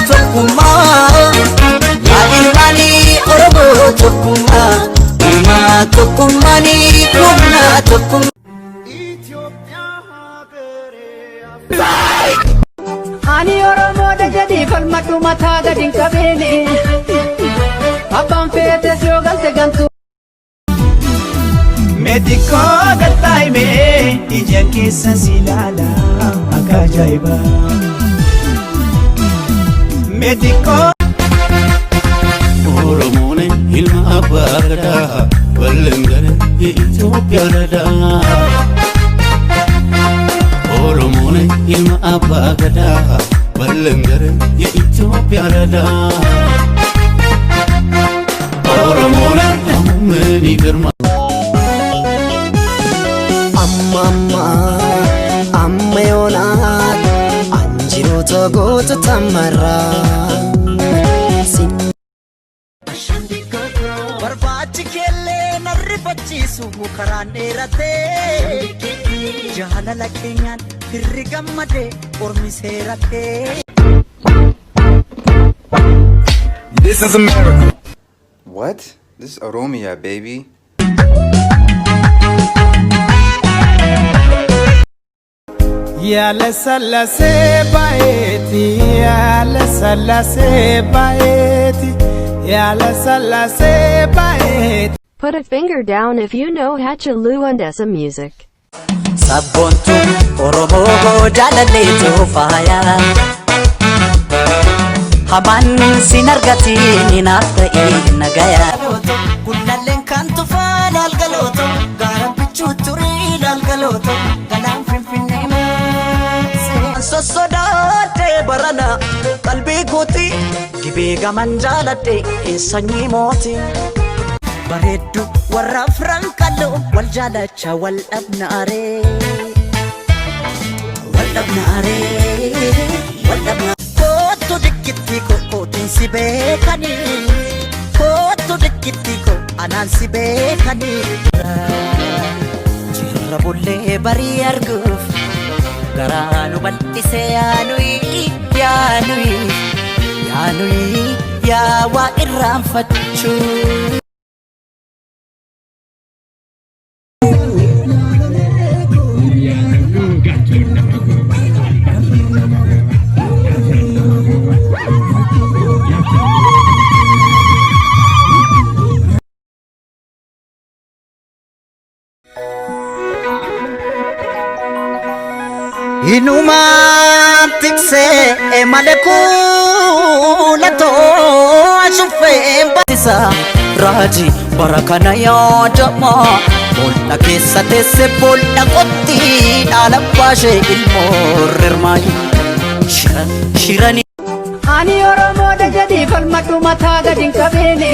Tokkummaa Yaa'ilmaanii Oromoo tokkummaa tokkummaa Ani Oromoo dajadi falmadhu mataa gadin qabeeni Abbaan feetes yoo galte gantu Mediko gattaime ija keessa silala akka ajaa'iba Mediko Oromoon ilma abbaa gadaa walengare Itoophiyaa gadaa Oromoon ilma abbaa gadaa walengare Itoophiyaa gadaa Oromoon ammeni girma Amma yoonaan anjiroota goota tamarraa Barbaachi keellee narrifachiisu karaan dheeratee jaalala keenyaan firri gammadee ormi seeratee This is America. What? This is Oromia, baby. Ya la salase baeti ya la salase baeti ya la salase baeti Put a finger down if you know Hachaloo and Essa music. Sabbontu Oromoo jaalalleetu faaya Hamaan sin argatiin hinaaf ta'ee nagaya Gullalleen kan tufaa laalgalooto gaara bichuu turii laalgalooto galaan finfinnee maasee Sossodaatee barana qalbii kooti gibee gaman jaaladhe sanyii mooti Bareeddu warra afran qal'oo wal jaalacha wal dhabnaaree Kootu dikkitti kootiin si beekanii Kootu dikkitti anaan si beekanii Jirra bullee barii arguuf garaa nu bal'isee yaanuyi yaa waa irraanfachuu Inumaan tiksee malekuulato ashuffeen baatisa raajii bara kana yaadama boolda keessa teesse boolda qotti dhaala baashee ilmoo rirmaayi shirani Ani Oromoo dajadi falmadhu mataa gadin qabeeni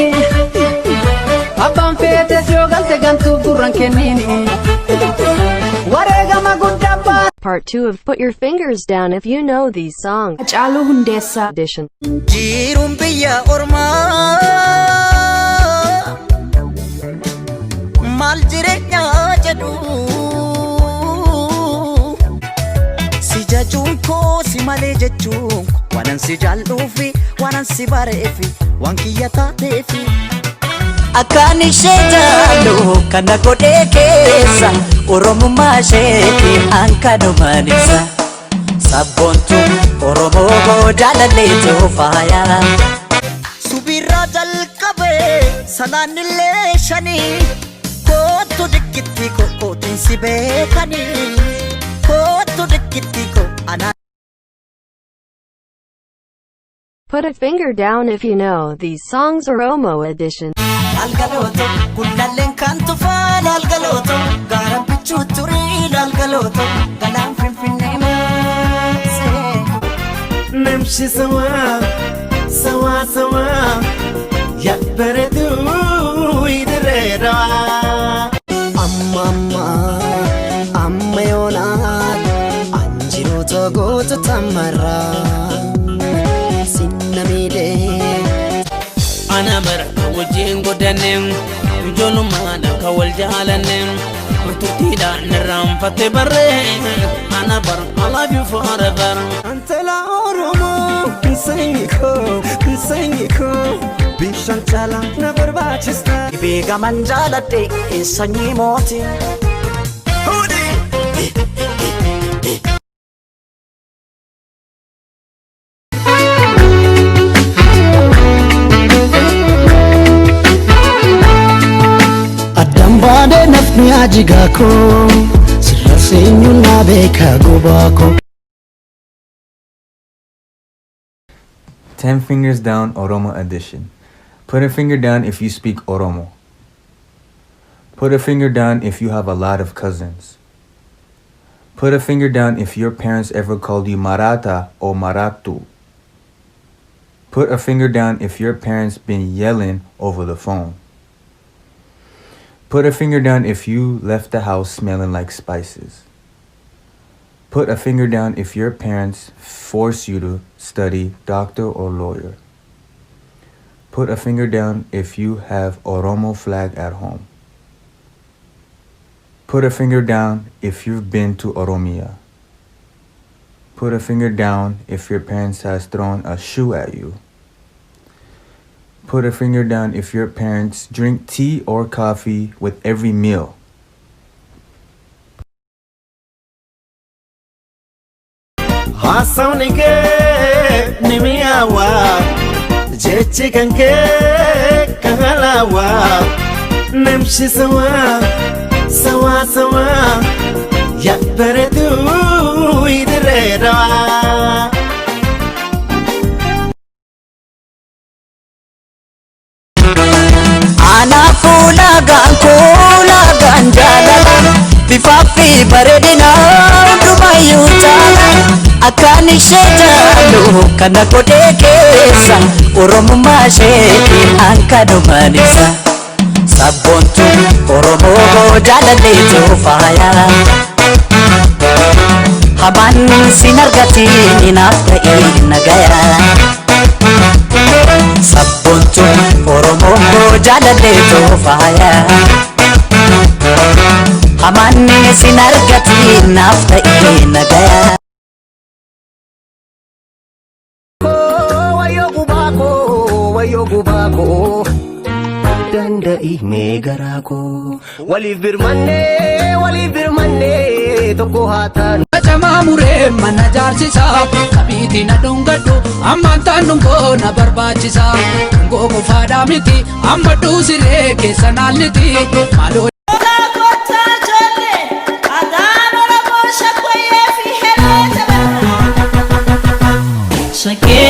Abbaan feetes yoo galte gantuu gurran kenniini Wareegama guddaa Part 2 of Put Your Fingers Down if you know these songs. Hacaaluu Hundeessaa Edition. Jiruun biyya ormaa maal jireenyaa jedhu si jajuun koo si malee jechuun waanan si jaalluufi waanan si bareefi waan kiyya taateefi Akkaan ishee jaallu kana godhee keessa Oromummaa isheetiin hankanumaan ibsa Sabboontu Oromoo jaalalleetu faaya Subirraa jalqabee salaanillee shanii Kootu dikkitti kootiin si beekanii Kootu dikkitti anaan Put a finger down if you know these songs. Oromo Edition. Laalgalooto gullalleen kan tufaa laalgalooto gaara bichuu turii laalgalooto galaan finfinnee maasee Namshi sawa yakbareetu idireera Amma yoonaan anjiroota goota tamarraa sinna miidhee Ana bara wajjin godanem Ijolummaadhaan kan wal jaalannem Urtutiidhaan irraanfatte barree ana bara I love you forever. Antala Oromoo sanyii koo bishaan caalaa na barbaachista. Beekaman jaaladhe sanyii mootii. Adambaade nafni ajigako sirra seenyu na beeka gubako. 10 fingers down Oromo edition. Put a finger down if you speak Oromo. Put a finger down if you have a lot of cousins. Put a finger down if your parents ever called you Maratha or Maratu. Put a finger down if your parents been yelling over the phone. Put a finger down if you left the house smelling like spices. Put a finger down if your parents force you to study doctor or lawyer. Put a finger down if you have Oromo flag at home. Put a finger down if you've been to Oromia. Put a finger down if your parents has thrown a shoe at you. Put a finger down if your parents drink tea or coffee with every meal. Haasawni kee ni mi'aawaa jechi kan kee kan halaawaa namshi sawaa yabbareetuu idireedhaa. Ana kulagaan jaalala bifaafi bareedina hundumayyuu taala akkaan ishee jaalu kana godhee keessa oromummaa isheetiin hankanumaan ibsa. Sabboontu Oromoo jaalalleetu faaya hamaan sin argatiin inaaf ta'ii nagaya. Sabboontu Oromoo jaalalleetu faaya hamaan sin argatiin naaf ta'ii nagaya. Wayo gubako dandai megarako waliif birmanne tokko haatan Jamaa muree mana jaarsisa kabiiti na dhungadhu ammaan taan dhungoo na barbaachisa dhungoo qofaadhaa miti amma dhuusiree keessa naalliti maaloo. Shake